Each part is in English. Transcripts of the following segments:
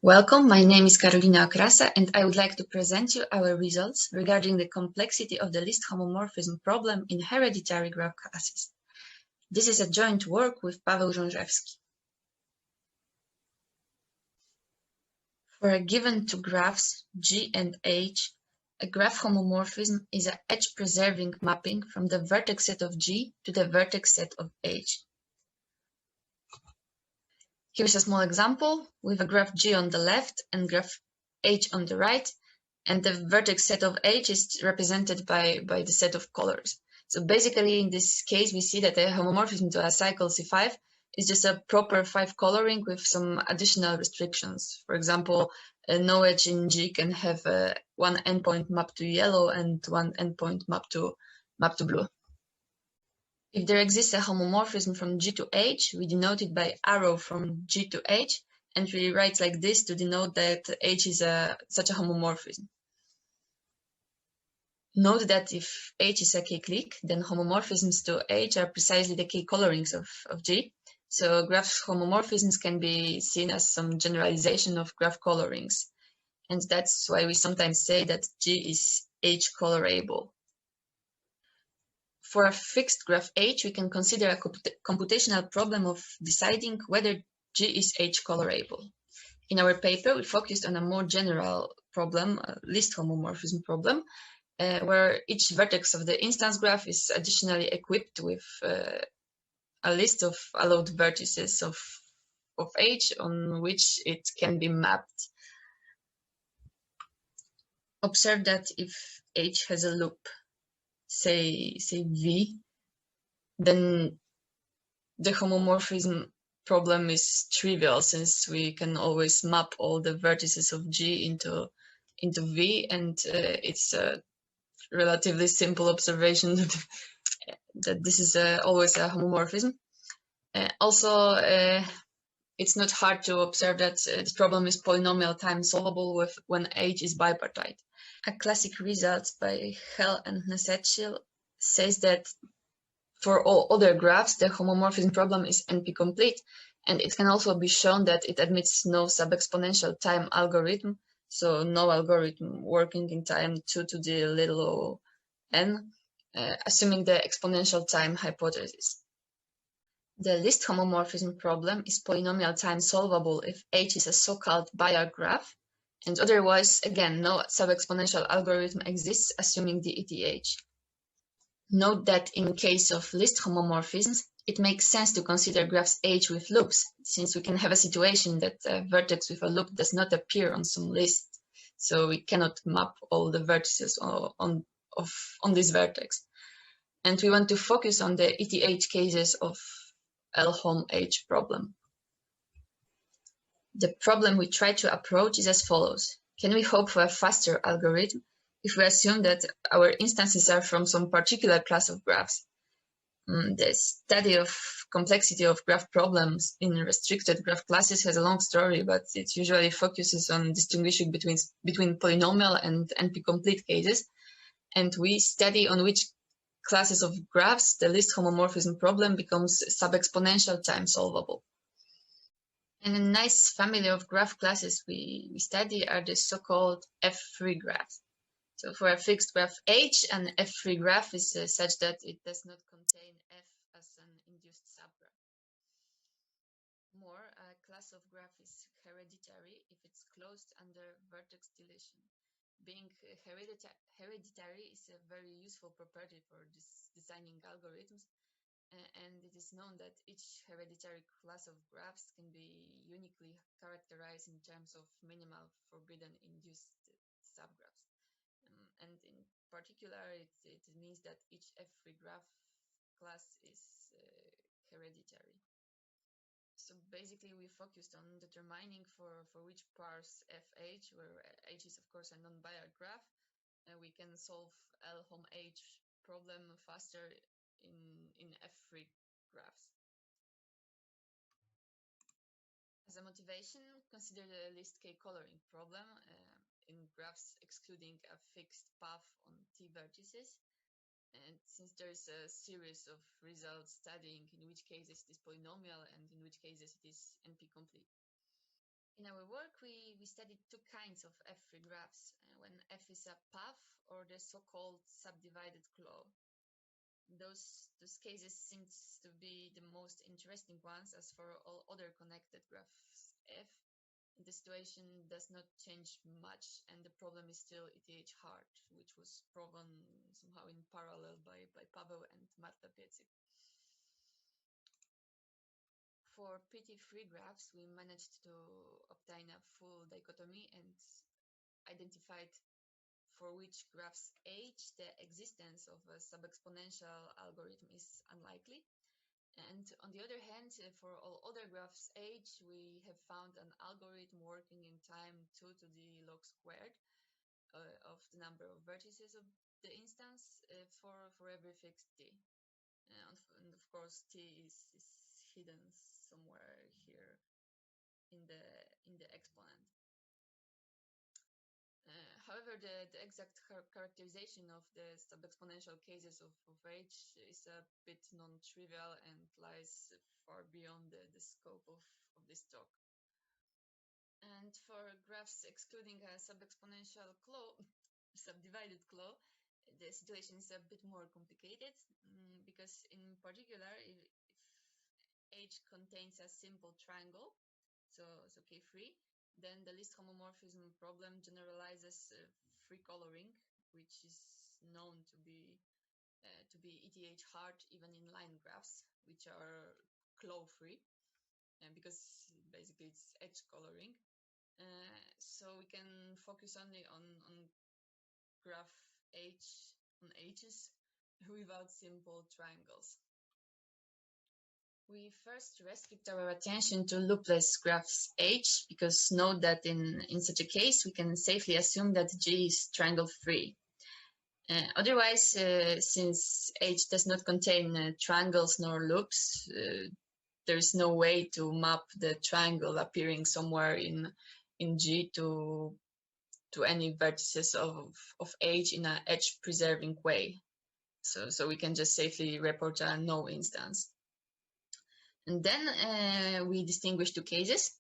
Welcome, my name is Karolina Okrasa, and I would like to present you our results regarding the complexity of the least homomorphism problem in hereditary graph classes. This is a joint work with Paweł Rzążewski. For a given two graphs, G and H, a graph homomorphism is an edge-preserving mapping from the vertex set of G to the vertex set of H. Here's a small example with a graph G on the left and graph H on the right, and the vertex set of H is represented by the set of colors. So basically, in this case, we see that a homomorphism to a cycle C5 is just a proper 5 coloring with some additional restrictions. For example, no edge in G can have one endpoint mapped to yellow and one endpoint mapped to blue. If there exists a homomorphism from G to H, we denote it by arrow from G to H, and we write like this to denote that H is such a homomorphism. Note that if H is a k-clique, then homomorphisms to H are precisely the k-colorings of G. So graph homomorphisms can be seen as some generalization of graph colorings. And that's why we sometimes say that G is H-colorable. For a fixed graph H, we can consider a computational problem of deciding whether G is H-colorable. In our paper, we focused on a more general problem, a least homomorphism problem, where each vertex of the instance graph is additionally equipped with a list of allowed vertices of H on which it can be mapped. Observe that if H has a loop, say V, then the homomorphism problem is trivial, since we can always map all the vertices of G into V, and it's a relatively simple observation that this is always a homomorphism. Also, it's not hard to observe that this problem is polynomial time solvable when H is bipartite. A classic result by Hell and Nesetchil says that for all other graphs, the homomorphism problem is NP-complete, and it can also be shown that it admits no sub-exponential time algorithm, so no algorithm working in time 2 to the little o n, assuming the exponential time hypothesis. The least homomorphism problem is polynomial time solvable if H is a so-called Bayer graph, and otherwise, again, no sub-exponential algorithm exists, assuming the ETH. Note that in case of least homomorphisms, it makes sense to consider graphs H with loops, since we can have a situation that a vertex with a loop does not appear on some list, so we cannot map all the vertices on this vertex. And we want to focus on the ETH cases of LHOM H problem. The problem we try to approach is as follows. Can we hope for a faster algorithm if we assume that our instances are from some particular class of graphs? The study of complexity of graph problems in restricted graph classes has a long story, but it usually focuses on distinguishing between polynomial and NP-complete cases. And we study on which classes of graphs the least homomorphism problem becomes sub-exponential time solvable. And a nice family of graph classes we study are the so-called F3 graphs. So for a fixed graph H, an F3 graph is such that it does not contain F as an induced subgraph. More, a class of graph is hereditary if it's closed under vertex deletion. Being hereditary is a very useful property for designing algorithms, and it is known that each hereditary class of graphs can be uniquely characterized in terms of minimal forbidden induced subgraphs. And in particular, it means that each F3 graph class is hereditary. So basically, we focused on determining for which parse FH, where H is of course a non-Bayer graph, we can solve LHOM H problem faster in F3 graphs. As a motivation, consider the least k-coloring problem in graphs excluding a fixed path on T vertices. And since there is a series of results studying in which cases it is polynomial and in which cases it is NP-complete. In our work, we studied two kinds of F3 graphs, when F is a path or the so-called subdivided claw. Those cases seem to be the most interesting ones, as for all other connected graphs F, the situation does not change much and the problem is still ETH hard, which was proven somehow in parallel by Paweł and Marta Piecyk. For PT3 graphs, we managed to obtain a full dichotomy and identified for which graphs H the existence of a sub-exponential algorithm is unlikely. And on the other hand, for all other graphs H, we have found an algorithm working in time 2 to the log squared of the number of vertices of the instance for every fixed t. And of course, t is hidden somewhere here in the exponent. However, the exact characterization of the sub-exponential cases of H is a bit non-trivial and lies far beyond the scope of this talk. And for graphs excluding a sub-exponential claw, subdivided claw, the situation is a bit more complicated because in particular, if H contains a simple triangle, so K3, then the least homomorphism problem generalizes free coloring, which is known to be ETH hard even in line graphs, which are claw free, because basically it's edge coloring. So we can focus only on graph H on H's without simple triangles. We first restrict our attention to loopless graphs H because note that in such a case we can safely assume that G is triangle free. Otherwise, since H does not contain triangles nor loops, there is no way to map the triangle appearing somewhere in G to any vertices of H in an edge preserving way. So we can just safely report a no instance. And then we distinguish two cases.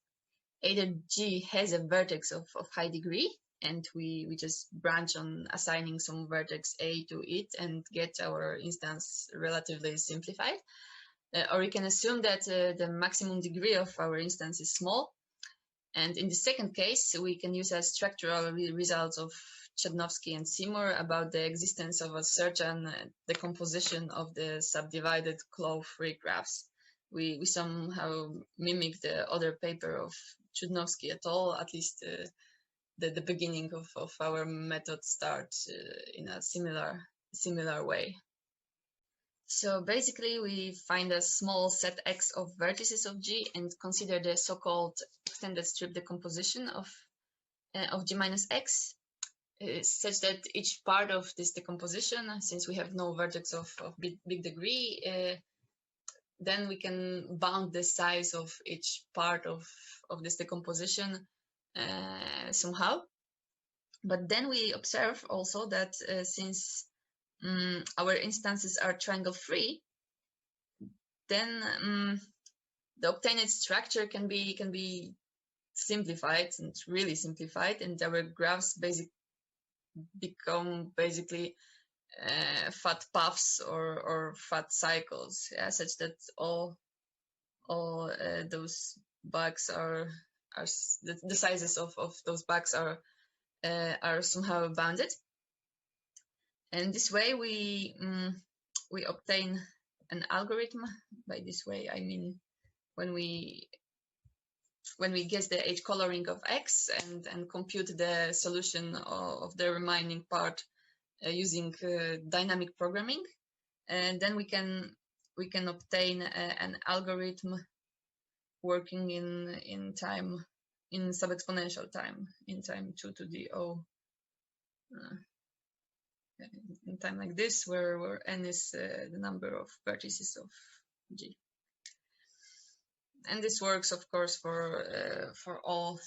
Either G has a vertex of high degree, and we just branch on assigning some vertex A to it and get our instance relatively simplified. Or we can assume that the maximum degree of our instance is small. And in the second case, we can use as structural results of Chudnovsky and Seymour about the existence of a certain decomposition of the subdivided claw-free graphs. We somehow mimic the other paper of Chudnovsky et al., at least the beginning of our method starts in a similar way. So basically, we find a small set X of vertices of G and consider the so-called extended strip decomposition of G minus X, such that each part of this decomposition, since we have no vertex of big degree, then we can bound the size of each part of this decomposition somehow. But then we observe also that since our instances are triangle free, then the obtained structure can be simplified and really simplified, and our graphs become basically fat paths or fat cycles, such that all those bugs are the sizes of those bugs are somehow bounded. And this way we obtain an algorithm. By this way I mean when we guess the H coloring of X and compute the solution of the remaining part using dynamic programming, and then we can obtain an algorithm working in time, in sub-exponential time, in time 2 to the O, in time like this, where n is the number of vertices of G. And this works, of course, for all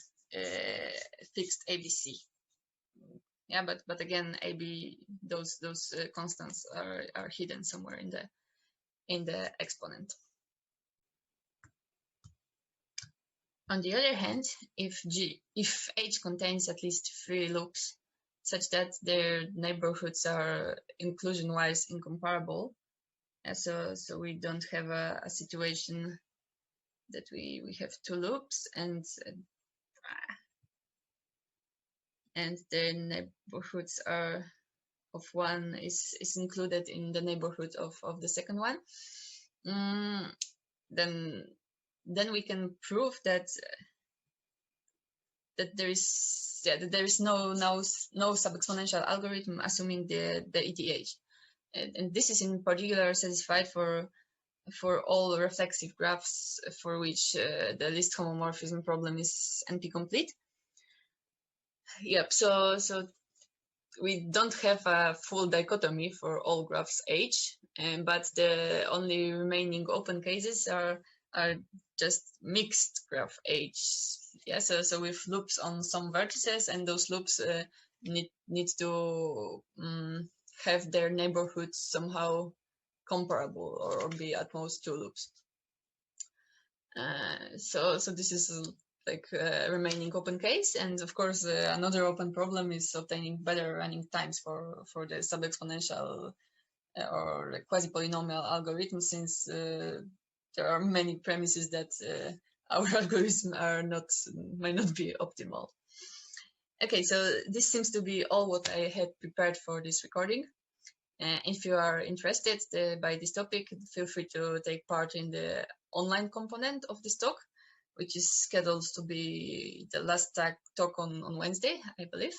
fixed ABC. Yeah, but again, AB, those constants are hidden somewhere in the exponent. On the other hand, if H contains at least 3 loops, such that their neighborhoods are inclusion-wise incomparable, so we don't have a situation that we have 2 loops and the neighborhoods are of one is included in the neighborhood of the second one, then we can prove that there is no sub-exponential algorithm assuming the ETH, and this is in particular satisfied for all reflexive graphs for which the least homomorphism problem is NP-complete. Yep. So we don't have a full dichotomy for all graphs H, but the only remaining open cases are just mixed graph H. Yeah. So with loops on some vertices, and those loops need to have their neighborhoods somehow comparable, or be at most 2 loops. So this is like remaining open case, and of course another open problem is obtaining better running times for the sub-exponential or like quasi-polynomial algorithm, since there are many premises that our algorithms might not be optimal. Okay, so this seems to be all what I had prepared for this recording. If you are interested by this topic, feel free to take part in the online component of this talk, which is scheduled to be the last talk on Wednesday, I believe.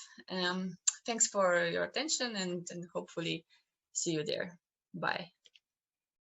Thanks for your attention, and hopefully see you there. Bye.